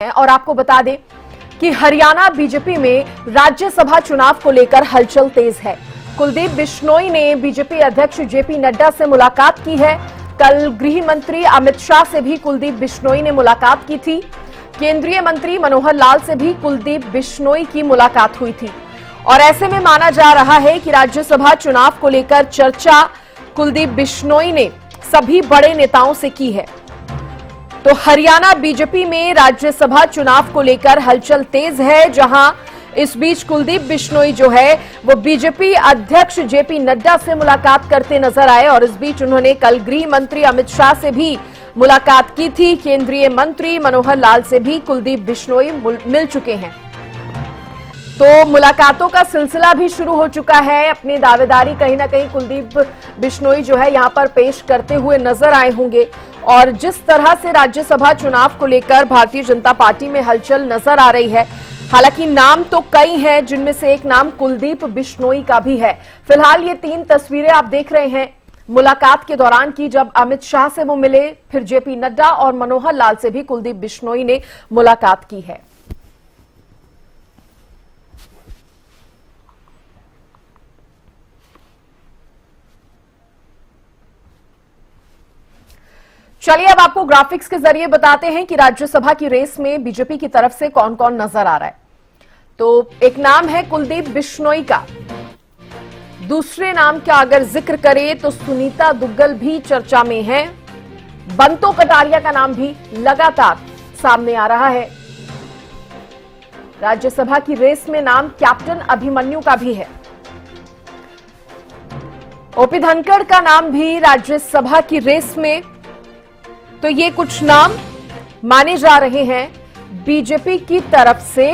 और आपको बता दें कि हरियाणा बीजेपी में राज्यसभा चुनाव को लेकर हलचल तेज है। कुलदीप बिश्नोई ने बीजेपी अध्यक्ष जेपी नड्डा से मुलाकात की है। कल गृह मंत्री अमित शाह से भी कुलदीप बिश्नोई ने मुलाकात की थी। केंद्रीय मंत्री मनोहर लाल से भी कुलदीप बिश्नोई की मुलाकात हुई थी और ऐसे में माना जा रहा है कि राज्यसभा चुनाव को लेकर चर्चा कुलदीप बिश्नोई ने सभी बड़े नेताओं से की है। तो हरियाणा बीजेपी में राज्यसभा चुनाव को लेकर हलचल तेज है, जहां इस बीच कुलदीप बिश्नोई जो है वो बीजेपी अध्यक्ष जेपी नड्डा से मुलाकात करते नजर आए और इस बीच उन्होंने कल गृह मंत्री अमित शाह से भी मुलाकात की थी। केंद्रीय मंत्री मनोहर लाल से भी कुलदीप बिश्नोई मिल चुके हैं। तो मुलाकातों का सिलसिला भी शुरू हो चुका है। अपनी दावेदारी कहीं ना कहीं कुलदीप बिश्नोई जो है यहां पर पेश करते हुए नजर आए होंगे और जिस तरह से राज्यसभा चुनाव को लेकर भारतीय जनता पार्टी में हलचल नजर आ रही है, हालांकि नाम तो कई हैं, जिनमें से एक नाम कुलदीप बिश्नोई का भी है। फिलहाल ये 3 तस्वीरें आप देख रहे हैं मुलाकात के दौरान की, जब अमित शाह से वो मिले, फिर जेपी नड्डा और मनोहर लाल से भी कुलदीप बिश्नोई ने मुलाकात की है। चलिए अब आपको ग्राफिक्स के जरिए बताते हैं कि राज्यसभा की रेस में बीजेपी की तरफ से कौन कौन नजर आ रहा है। तो एक नाम है कुलदीप बिश्नोई का, दूसरे नाम का अगर जिक्र करें तो सुनीता दुग्गल भी चर्चा में है। बंतो कटारिया का नाम भी लगातार सामने आ रहा है। राज्यसभा की रेस में नाम कैप्टन अभिमन्यु का भी है। ओपी धनखड़ का नाम भी राज्यसभा की रेस में। तो ये कुछ नाम माने जा रहे हैं बीजेपी की तरफ से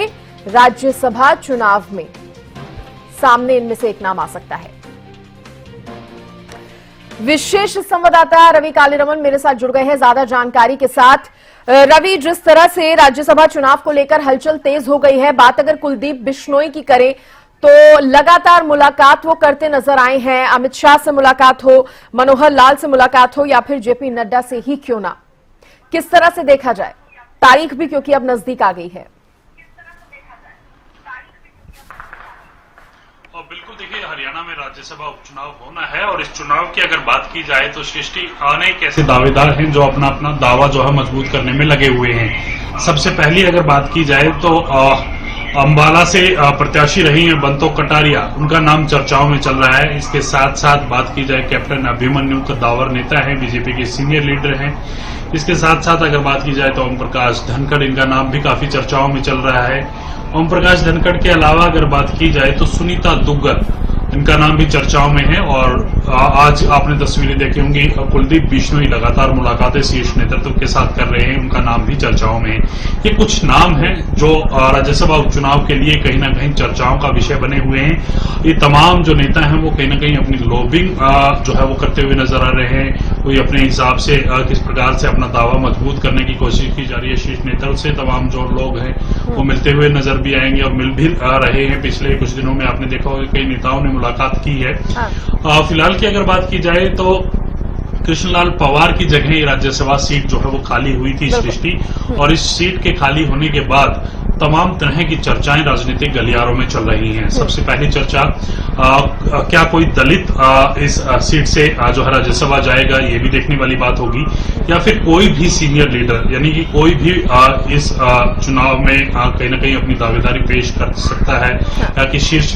राज्यसभा चुनाव में, सामने इनमें से एक नाम आ सकता है। विशेष संवाददाता रवि कालीरमन मेरे साथ जुड़ गए हैं ज्यादा जानकारी के साथ। रवि, जिस तरह से राज्यसभा चुनाव को लेकर हलचल तेज हो गई है, बात अगर कुलदीप बिश्नोई की करें तो लगातार मुलाकात वो करते नजर आए हैं। अमित शाह से मुलाकात हो, मनोहर लाल से मुलाकात हो या फिर जेपी नड्डा से ही क्यों ना, किस तरह से देखा जाए, तारीख भी क्योंकि अब नजदीक आ गई है। और बिल्कुल देखिए, हरियाणा में राज्यसभा उपचुनाव होना है और इस चुनाव की अगर बात की जाए तो सृष्टि अनेक ऐसे दावेदार हैं जो अपना अपना दावा जो है मजबूत करने में लगे हुए हैं। सबसे पहली अगर बात की जाए तो अंबाला से प्रत्याशी रही हैं बंतो कटारिया, उनका नाम चर्चाओं में चल रहा है। इसके साथ साथ बात की जाए कैप्टन अभिमन्यु का दावर नेता है, बीजेपी के सीनियर लीडर हैं। इसके साथ साथ अगर बात की जाए तो ओम प्रकाश धनखड़, इनका नाम भी काफी चर्चाओं में चल रहा है। ओम प्रकाश धनखड़ के अलावा अगर बात की जाए तो सुनीता दुग्गल, इनका नाम भी चर्चाओं में है। और आज आपने तस्वीरें देखी होंगी, कुलदीप बिश्नोई लगातार मुलाकातें शीर्ष नेतृत्व के साथ कर रहे हैं, उनका नाम भी चर्चाओं में है। ये कुछ नाम हैं जो राज्यसभा उपचुनाव के लिए कहीं ना कहीं चर्चाओं का विषय बने हुए हैं। ये तमाम जो नेता हैं वो कहीं ना कहीं अपनी लॉबिंग जो है वो करते हुए नजर आ रहे हैं। कोई अपने हिसाब से किस प्रकार से अपना दावा मजबूत करने की कोशिश की जा रही है शीर्ष नेतृत्व से। तमाम जो लोग हैं वो मिलते हुए नजर भी आएंगे और मिल भी रहे हैं। पिछले कुछ दिनों में आपने देखा होगा कई नेताओं ने मुलाकात की है। फिलहाल की अगर बात की जाए तो कृष्णलाल पवार की जगह राज्यसभा सीट जो है वो खाली हुई थी सृष्टि, और इस सीट के खाली होने के बाद तमाम तरह की चर्चाएं राजनीतिक गलियारों में चल रही हैं। सबसे पहली चर्चा क्या कोई दलित इस सीट से जो है राज्यसभा जाएगा, ये भी देखने वाली बात होगी, या फिर कोई भी सीनियर लीडर यानी कि कोई भी इस चुनाव में कहीं ना कहीं अपनी दावेदारी पेश कर सकता है, या कि शीर्ष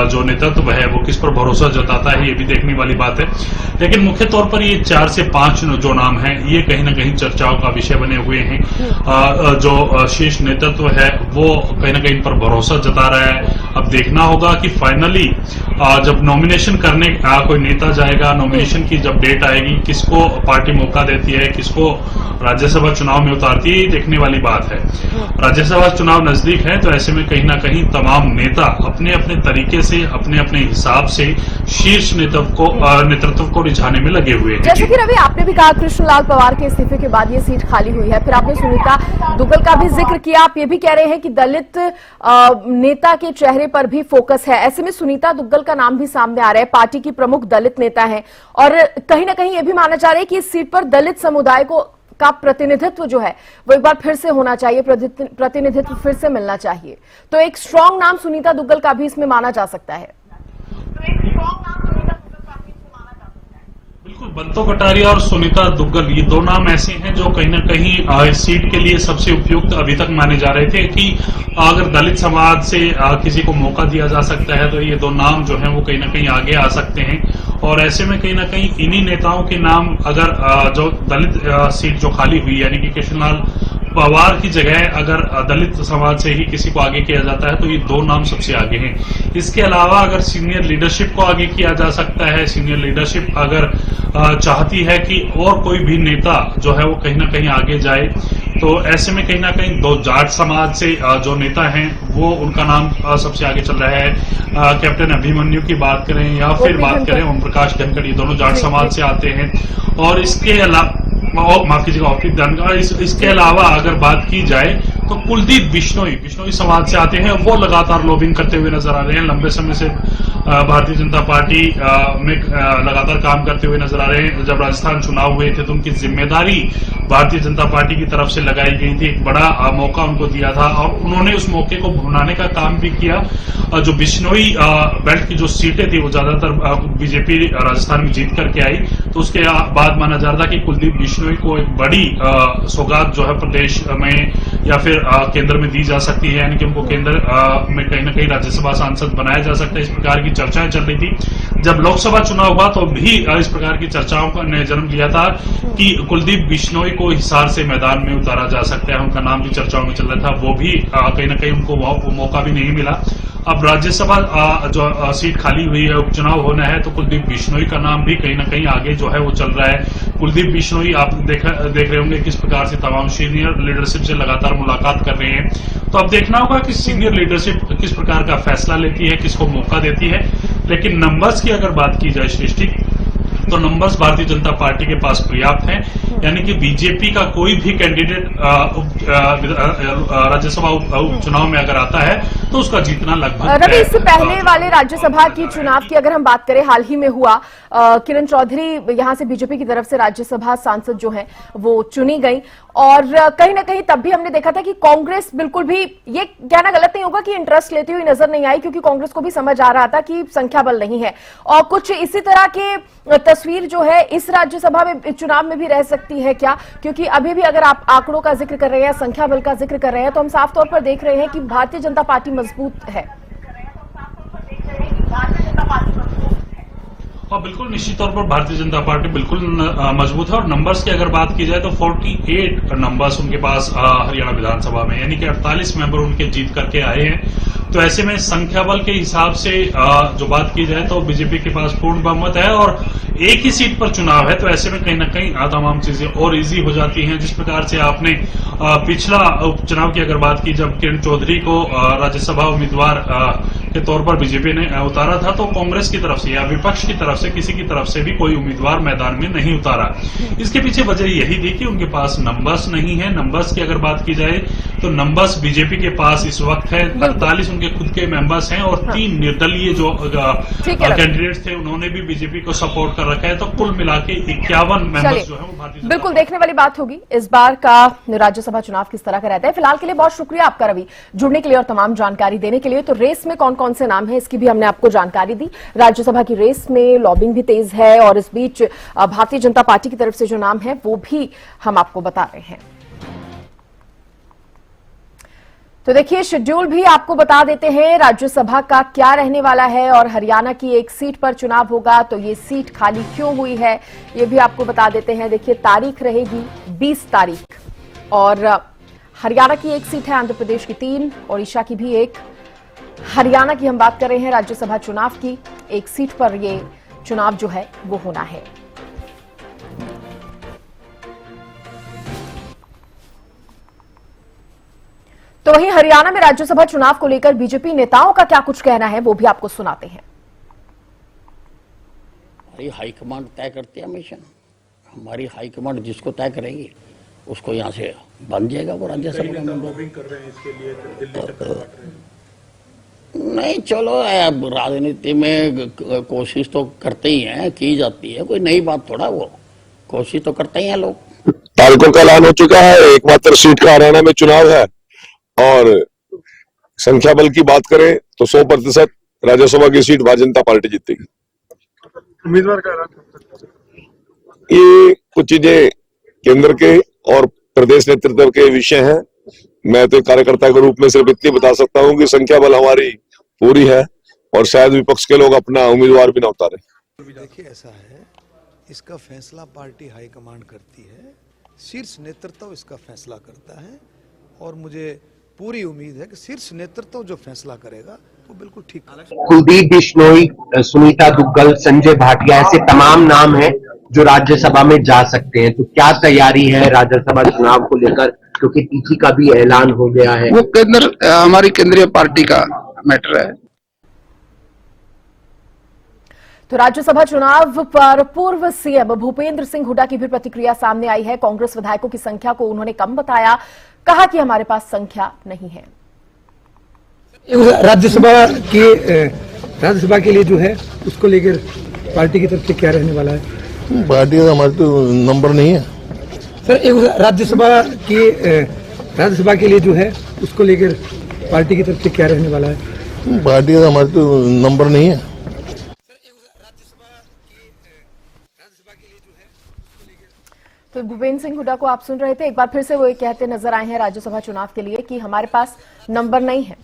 जो नेतृत्व है वो किस पर भरोसा जताता है, ये भी देखने वाली बात है। लेकिन मुख्य तौर पर ये 4 से 5 जो नाम हैं ये कहीं ना कहीं चर्चाओं का विषय बने हुए हैं। जो शीर्ष नेतृत्व है वो कहीं ना कहीं पर भरोसा जता रहा है। अब देखना होगा कि फाइनली जब नॉमिनेशन करने कोई नेता जाएगा, नॉमिनेशन की जब डेट आएगी, किसको पार्टी मौका देती है, किसको राज्यसभा चुनाव में उतारती है, ये देखने वाली बात है। राज्यसभा चुनाव नजदीक है तो ऐसे में कहीं ना कहीं तमाम नेता अपने अपने तरीके से, अपने अपने हिसाब से शीर्ष नेतृत्व को रिझाने में लगे हुए हैं। जैसे कि रवि आपने भी कहा कृष्णलाल पवार के इस्तीफे के बाद ये सीट खाली हुई है, फिर आपने सुनीता दुग्गल का भी जिक्र किया। आप ये भी कह रहे हैं कि दलित नेता के चेहरे पर भी फोकस है। ऐसे में सुनीता दुग्गल का नाम भी सामने आ रहा है, पार्टी की प्रमुख दलित नेता है और कहीं ना कहीं ये भी माना जा रहा है कि इस सीट पर दलित समुदाय को का प्रतिनिधित्व जो है वो एक बार फिर से होना चाहिए, प्रतिनिधित्व फिर से मिलना चाहिए। तो एक स्ट्रांग नाम सुनीता दुग्गल का भी इसमें माना जा सकता है। बिल्कुल, बंतो कटारिया और सुनीता दुग्गल ये दो नाम ऐसे हैं जो कहीं ना कहीं इस सीट के लिए सबसे उपयुक्त अभी तक माने जा रहे थे कि अगर दलित समाज से किसी को मौका दिया जा सकता है तो ये दो नाम जो हैं वो कहीं ना कहीं आगे आ सकते हैं। और ऐसे में कहीं ना कहीं इन्हीं नेताओं के नाम अगर जो दलित सीट जो खाली हुई यानी कि कृष्णलाल पवार की जगह अगर दलित समाज से ही किसी को आगे किया जाता है तो ये दो नाम सबसे आगे हैं। इसके अलावा अगर सीनियर लीडरशिप को आगे किया जा सकता है, सीनियर लीडरशिप अगर चाहती है कि और कोई भी नेता जो है वो कहीं ना कहीं आगे जाए, तो ऐसे में कहीं ना कहीं दो जाट समाज से जो नेता हैं वो उनका नाम सबसे आगे चल रहा है। कैप्टन अभिमन्यु की बात करें या फिर बात करें ओम प्रकाश धनखड़, ये दोनों जाट समाज से आते हैं। और इसके अलावा माफ कीजिएगा, इसके अलावा अगर बात की जाए तो कुलदीप बिश्नोई समाज से आते हैं, वो लगातार लॉबिंग करते हुए नजर आ रहे हैं। लंबे समय से भारतीय जनता पार्टी में लगातार काम करते हुए नजर आ रहे हैं। जब राजस्थान चुनाव हुए थे तो उनकी जिम्मेदारी भारतीय जनता पार्टी की तरफ से लगाई गई थी, एक बड़ा मौका उनको दिया था और उन्होंने उस मौके को भुनाने का काम भी किया। जो बिश्नोई बेल्ट की जो सीटें थी वो ज्यादातर बीजेपी राजस्थान में जीत करके आई, तो उसके बाद माना जा रहा था कि कुलदीप बिश्नोई को एक बड़ी सौगात जो है प्रदेश में या फिर केंद्र में दी जा सकती है, यानी कि उनको केंद्र में कहीं ना कहीं राज्यसभा सांसद बनाया जा सकता है। इस प्रकार की चर्चाएं चल रही थी। जब लोकसभा चुनाव हुआ तो भी इस प्रकार की चर्चाओं का ने जन्म लिया था कि कुलदीप बिश्नोई को हिसार से मैदान में उतारा जा सकता है, उनका नाम भी चर्चाओं में चल रहा था। वो भी कहीं ना कहीं उनको मौका भी नहीं मिला। अब राज्यसभा जो सीट खाली हुई है, उपचुनाव होना है, तो कुलदीप बिश्नोई का नाम भी कहीं ना कहीं आगे जो है वो चल रहा है। कुलदीप बिश्नोई आप देख रहे होंगे किस प्रकार से तमाम सीनियर लीडरशिप से लगातार मुलाकात कर रहे हैं। तो अब देखना होगा कि सीनियर लीडरशिप किस प्रकार का फैसला लेती है, किसको मौका देती है। लेकिन नंबर्स की अगर बात की जाए सृष्टि, तो नंबर्स भारतीय जनता पार्टी के पास पर्याप्त हैं, यानी कि बीजेपी का कोई भी कैंडिडेट राज्यसभा उपचुनाव में अगर आता है तो उसका जीतना लगभग। रवि, इससे पहले वाले राज्यसभा की चुनाव की अगर हम बात करें, हाल ही में हुआ, किरण चौधरी यहां से बीजेपी की तरफ से राज्यसभा सांसद जो है वो चुनी गई और कहीं ना कहीं तब भी हमने देखा था कि कांग्रेस बिल्कुल भी, ये कहना गलत नहीं होगा कि इंटरेस्ट लेती हुई नजर नहीं आई, क्योंकि कांग्रेस को भी समझ आ रहा था कि संख्या बल नहीं है और कुछ इसी तरह के तस्वीर जो है इस राज्यसभा में चुनाव में भी रह सकती है क्या? क्योंकि अभी भी अगर आप आंकड़ों का जिक्र कर रहे हैं, संख्या बल का जिक्र कर रहे हैं, तो हम साफ तौर पर देख रहे हैं कि भारतीय जनता पार्टी मजबूत है। और बिल्कुल निश्चित तौर पर भारतीय जनता पार्टी बिल्कुल मजबूत है। और नंबर्स की अगर बात की जाए तो 48 नंबर्स उनके पास हरियाणा विधानसभा में, यानी कि 48 मेंबर उनके जीत करके आए हैं। तो ऐसे में संख्या बल के हिसाब से जो बात की जाए तो बीजेपी के पास पूर्ण बहुमत है और एक ही सीट पर चुनाव है, तो ऐसे में कहीं ना कहीं तमाम चीजें और इजी हो जाती हैं। जिस प्रकार से आपने पिछला उपचुनाव की अगर बात की, जब किरण चौधरी को राज्यसभा उम्मीदवार के तौर पर बीजेपी ने उतारा था, तो कांग्रेस की तरफ से या विपक्ष की तरफ से किसी की तरफ से भी कोई उम्मीदवार मैदान में नहीं उतारा। इसके पीछे वजह यही थी कि उनके पास नंबर्स नहीं है। नंबर्स की अगर बात की जाए तो नंबर्स बीजेपी के पास इस वक्त है 48 उनके खुद के मेंबर्स हैं और 3 निर्दलीय जो कैंडिडेट्स थे उन्होंने भी बीजेपी को सपोर्ट कर रखा है। तो कुल मिला के 51 मेंबर्स जो है वो भारतीय बिल्कुल देखने वाली बात होगी इस बार का राज्यसभा चुनाव किस तरह का रहता है। फिलहाल के लिए बहुत शुक्रिया आपका रवि, जुड़ने के लिए और तमाम जानकारी देने के लिए। तो रेस में कौन कौन से नाम है इसकी भी हमने आपको जानकारी दी। राज्यसभा की रेस में लॉबिंग भी तेज है और इस बीच भारतीय जनता पार्टी की तरफ से जो नाम है वो भी हम आपको बता रहे हैं। तो देखिए, शेड्यूल भी आपको बता देते हैं राज्यसभा का क्या रहने वाला है और हरियाणा की एक सीट पर चुनाव होगा, तो ये सीट खाली क्यों हुई है ये भी आपको बता देते हैं। देखिए, तारीख रहेगी 20 तारीख और हरियाणा की एक सीट है, आंध्र प्रदेश की 3, ओडिशा की भी एक। हरियाणा की हम बात कर रहे हैं राज्यसभा चुनाव की, एक सीट पर ये चुनाव जो है वो होना है। तो वहीं हरियाणा में राज्यसभा चुनाव को लेकर बीजेपी नेताओं का क्या कुछ कहना है वो भी आपको सुनाते हैं। हमारी हाईकमांड तय करती है हमेशा, हमारी हाईकमांड जिसको तय करेगी उसको यहाँ से बन जाएगा वो राज्यसभा का मेंबर। कर रहे हैं इसके लिए दिल्ली चक्कर काट रहे हैं। नहीं, चलो अब राजनीति में कोशिश तो करते ही हैं, की जाती है, कोई नई बात थोड़ा, वो कोशिश तो करते ही हैं लोग। तारीखों का ऐलान हो चुका है। एकमात्र सीट का हरियाणा में चुनाव है और संख्या बल की बात करें तो 100% राज्यसभा की सीट भारतीय जनता पार्टी जीतेगी। उम्मीदवार का ऐलान ये कुछ चीजें केंद्र के और प्रदेश नेतृत्व के विषय हैं। मैं तो एक कार्यकर्ता के रूप में सिर्फ इतनी बता सकता हूं कि संख्या बल हमारी पूरी है और शायद विपक्ष के लोग अपना उम्मीदवार भी न उतारे। देखिए, ऐसा है, इसका फैसला पार्टी हाईकमांड करती है, शीर्ष नेतृत्व इसका फैसला करता है और मुझे पूरी उम्मीद है कि शीर्ष नेतृत्व जो फैसला करेगा वो बिल्कुल ठीक करेगा। कुलदीप बिश्नोई, सुनीता दुग्गल, संजय भाटिया ऐसे तमाम नाम हैं जो राज्यसभा में जा सकते हैं। तो क्या तैयारी है राज्यसभा चुनाव को लेकर, क्योंकि तिथि का भी ऐलान हो गया है? वो हमारी केंद्रीय पार्टी का मैटर है। तो राज्यसभा चुनाव पर पूर्व सीएम भूपेंद्र सिंह हुड्डा की भी प्रतिक्रिया सामने आई है। कांग्रेस विधायकों की संख्या को उन्होंने कम बताया, कहा कि हमारे पास संख्या नहीं है। राज्यसभा के लिए जो है उसको लेकर पार्टी की तरफ से क्या रहने वाला है? पार्टी का हमारे तो नंबर नहीं है सर। एक राज्यसभा के लिए जो है उसको लेकर पार्टी की तरफ से क्या रहने वाला है? पार्टी का हमारे तो नंबर नहीं है। तो भूपेंद्र सिंह हुड्डा को आप सुन रहे थे। एक बार फिर से वो ये कहते नजर आए हैं राज्यसभा चुनाव के लिए कि हमारे पास नंबर नहीं है।